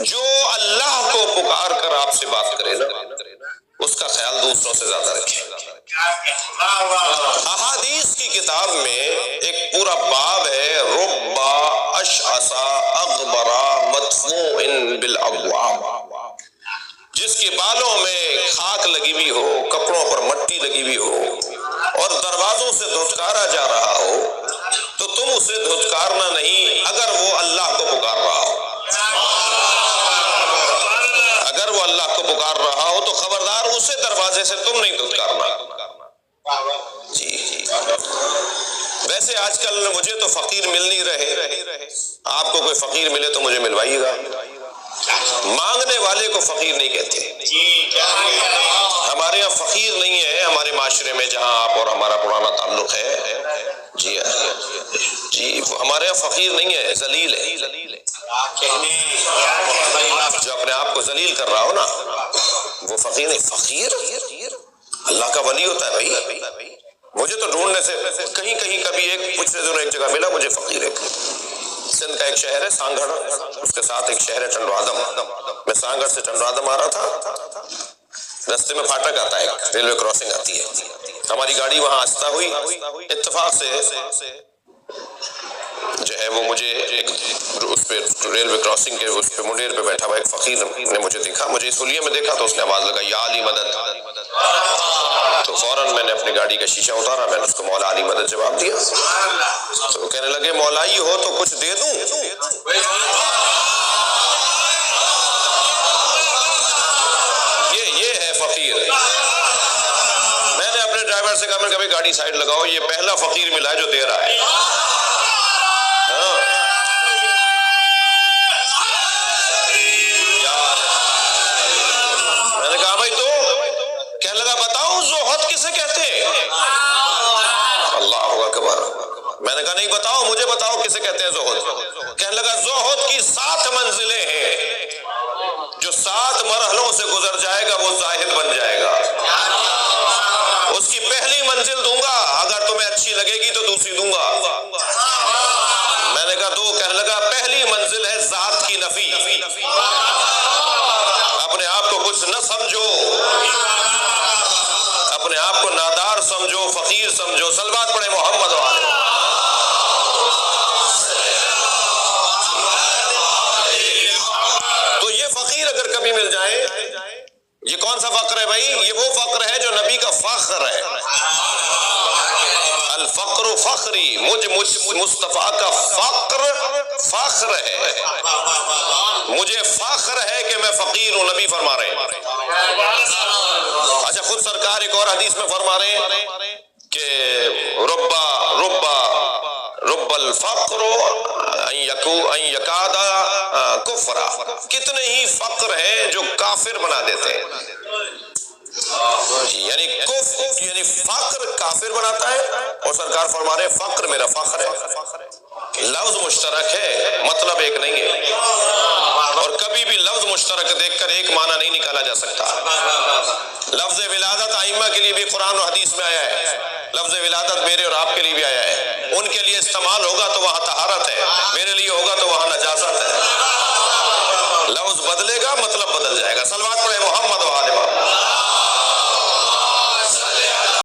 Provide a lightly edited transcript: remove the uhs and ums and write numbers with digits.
جو اللہ کو پکار کر آپ سے بات کرے نا اس کا خیال دوسروں سے زیادہ رکھے۔ احادیث کی کتاب میں ایک پورا باب ہے، رب اشعث اغبر مدفوع بالابواب، جس کے بالوں میں خاک لگی ہوئی ہو، کپڑوں پر مٹی لگی ہوئی ہو اور دروازوں سے دھتکارا جا رہا ہو تو تم اسے دھتکارنا نہیں اگر وہ اللہ کو پکار رہا ہو۔ اگر وہ اللہ کو پکار رہا ہو تو خبردار اسے دروازے سے تم نہیں دھتکارنا۔ جی ویسے آج کل مجھے تو فقیر مل نہیں رہے، آپ کو کوئی فقیر ملے تو مجھے ملوائیے گا۔ مانگنے والے کو فقیر نہیں کہتے۔ ہمارے یہاں فقیر نہیں ہے، ہمارے معاشرے میں جہاں آپ اور ہمارا پرانا تعلق ہے، جی ہمارے یہاں فقیر نہیں ہے، ذلیل ہے۔ جو اپنے آپ کو ذلیل کر رہا ہو نا وہ فقیر نہیں۔ فقیر اللہ کا ولی ہوتا ہے بھائی۔ مجھے تو ڈھونڈنے سے کہیں کبھی کچھ سے ضرور ایک جگہ ملا مجھے فقیر ہے۔ سندھ کا ایک شہر ہے سانگھڑ، اس کے ساتھ ایک شہر ہے ٹنڈوادم۔ میں سانگھڑ سے ٹنڈوادم آ رہا تھا، رستے میں پھاٹک آتا ہے، ریلوے کراسنگ آتی ہے، ہماری گاڑی وہاں آستہ ہوئی، اتفاق سے جو ہے وہ مجھے ایک اس پہ ریلوے کراسنگ کے اس پہ منڈیر پہ بیٹھا ہوا ایک فقیر نے مجھے دیکھا، مجھے اس حلیے میں دیکھا تو اس نے آواز لگائی یا علی مدد، تو فوراً میں نے اپنی گاڑی کا شیشہ اتارا، میں نے اس کو مولا علی مدد جواب دیا۔ تو کہنے لگے مولائی ہو تو کچھ دے دوں؟ یہ ہے فقیر۔ میں نے اپنے ڈرائیور سے کہا میں کبھی گاڑی سائیڈ لگاؤ، یہ پہلا فقیر ملا ہے جو دے رہا ہے۔ میں نے کہا بھائی تو کہنے لگا بتاؤ زہد کسے کہتے ہیں؟ اللہ اکبر۔ میں نے کہا نہیں بتاؤ، مجھے بتاؤ کسے کہتے ہیں زہد؟ کہنے لگا زہد کی 7 منزلیں ہیں، جو 7 مرحلوں سے گزر جائے گا وہ زاہد بن جائے گا۔ اس کی پہلی منزل دوں گا، اگر تمہیں اچھی لگے گی تو دوسری دوں گا۔ میں نے کہا 2، کہنے لگا پہلی منزل ہے ذات کی نفی، اپنے آپ کو کچھ نہ سمجھو، اپنے آپ کو نادار سمجھو، فقیر سمجھو۔ صلوات پڑھے محمد والے۔ تو یہ فقیر اگر کبھی مل جائے، یہ کون سا فقر ہے بھائی؟ یہ وہ فقر ہے جو نبی کا فخر ہے۔ الفقر فخری، مجھ مصطفیٰ کا فقر فخر ہے، مجھے فخر ہے کہ میں فقیر ہوں، نبی فرما رہے ہیں۔ اچھا خود سرکار ایک اور حدیث میں فرما رہے ہیں کہ رب الفقر ان یکاد کفرا، کتنے ہی فقر ہیں جو کافر بنا دیتے ہیں۔ یعنی فقر کافر بناتا ہے، اور سرکار فرما رہے ہیں فقر میرا فخر ہے۔ لفظ مشترک ہے، مطلب ایک نہیں ہے، اور کبھی بھی لفظ مشترک دیکھ کر ایک معنی نہیں نکالا جا سکتا۔ لفظ ولادت ائمہ کے لیے بھی قرآن و حدیث میں آیا ہے، لفظ ولادت میرے اور آپ کے لیے بھی آیا ہے۔ ان کے لیے استعمال ہوگا تو وہاں طہارت ہے، میرے لیے ہوگا تو وہاں نجاست ہے۔ لفظ بدلے گا مطلب بدل جائے گا۔ صلوات پڑھے محمد